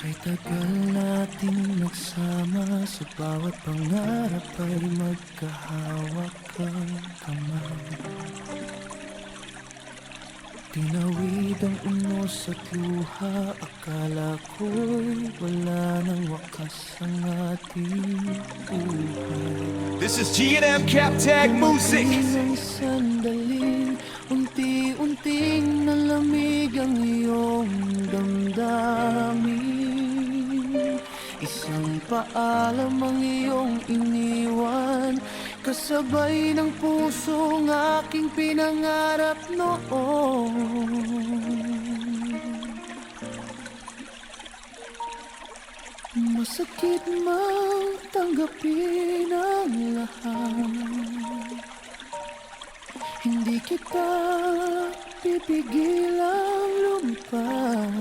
Kay tagal nating nagsama, sa bawat pangarap ay magkahawak ang kamay. Tinawid ang unos at luha, akala ko'y wala nang wakas ang ating buhay. This is G&M Captag Music. Ilang sandaling, unti-unting nalamig ang iyong damdamin. Isang paalam ang iyong iniwan, kasabay ng pusong aking pinangarap noon. Masakit mang tanggapin ang lahat, hindi kita pipigilang lumipad.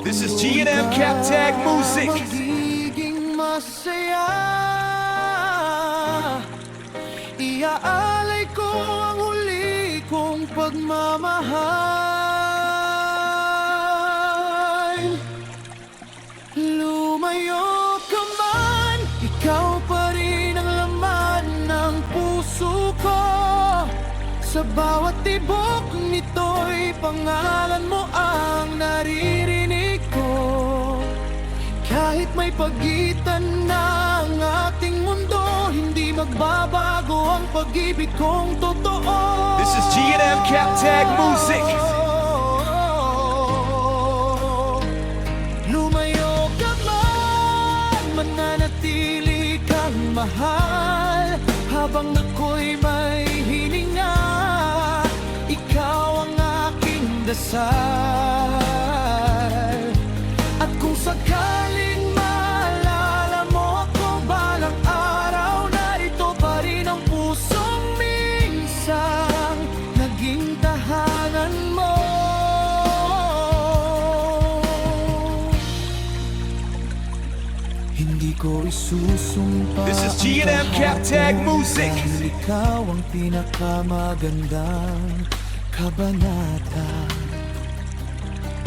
This is G&M Captag Music. Magiging masaya, iaalay ko ang huli kong pagmamahal. Lumayo ka man, ikaw pa rin ang laman ng puso ko. Sa bawat tibok nito'y pangalan mo ang naririnig ko. Kahit may pagitan na ang ating mundo, hindi magbabago ang pag-ibig kong totoo. This is G&M Captag Music. Lumayo ka man, mananatili kang mahal. Habang ako'y may hininga, ikaw ang aking dasal. At kung sakaling maalala mo ako balang araw, narito pa rin ang pusong minsang naging tahanan mo. Hindi ko isusumpa. This is G&M Captag Music. Dahil ikaw ang pinakamagandang kabanata.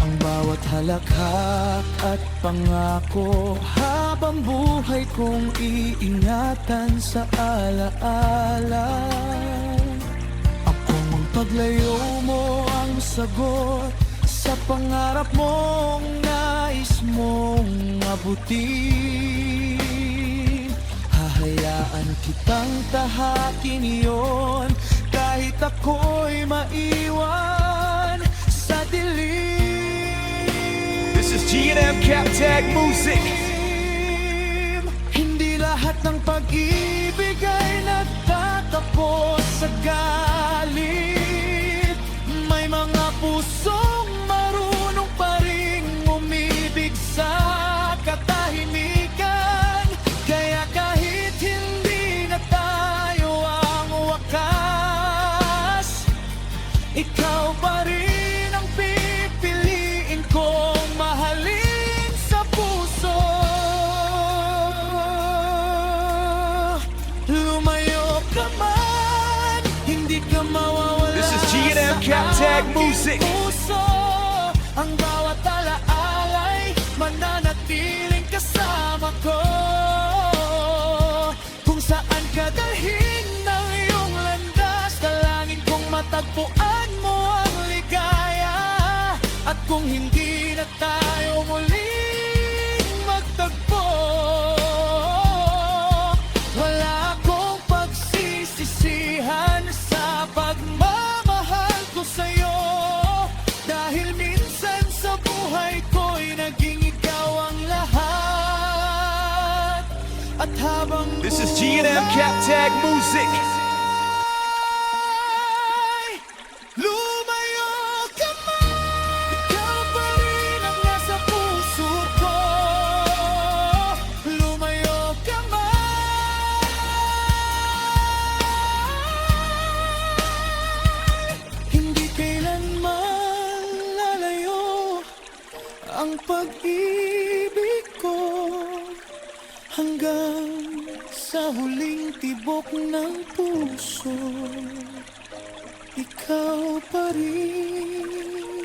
Ang bawat halakhak at pangako, habang buhay kong iingatan sa alaala. Akong ang paglayo mo ang sagot sa pangarap mong nais mong abutin. Hahayaan kitang tahakin iyon, kahit ako'y maiwan sa dilim. This is G&M Captag Music. Hindi lahat ng pag-ibig ay nagtatapos sa galit. May mga pusong marunong pa ring umibig sa katahimikan. Kaya kahit hindi na tayo ang wakas, ikaw pa rin ang pipiliin kong mahalin sa puso. Lumayo ka man, hindi ka mawawala. This is G&M Captag Music. Puso, ang bawat alaalay mananatiling kasama ko. Kung saan ka dalhin ng iyong landas, dalangin kong matagpuan mo ang ligaya. At kung hindi na tayo muling magtagpo, wala akong pagsisisihan sa pagmamahal ko sa'yo. Dahil minsan sa buhay ko'y naging ikaw ang lahat. At habang This is G&M Captag Music. lumayo ka man, ikaw pa rin ang nasa puso ko. Lumayo ka man, hindi kailanman lalayo ang ang pag-ibig ko hanggang sa huling tibok ng puso. Ikaw pa rin.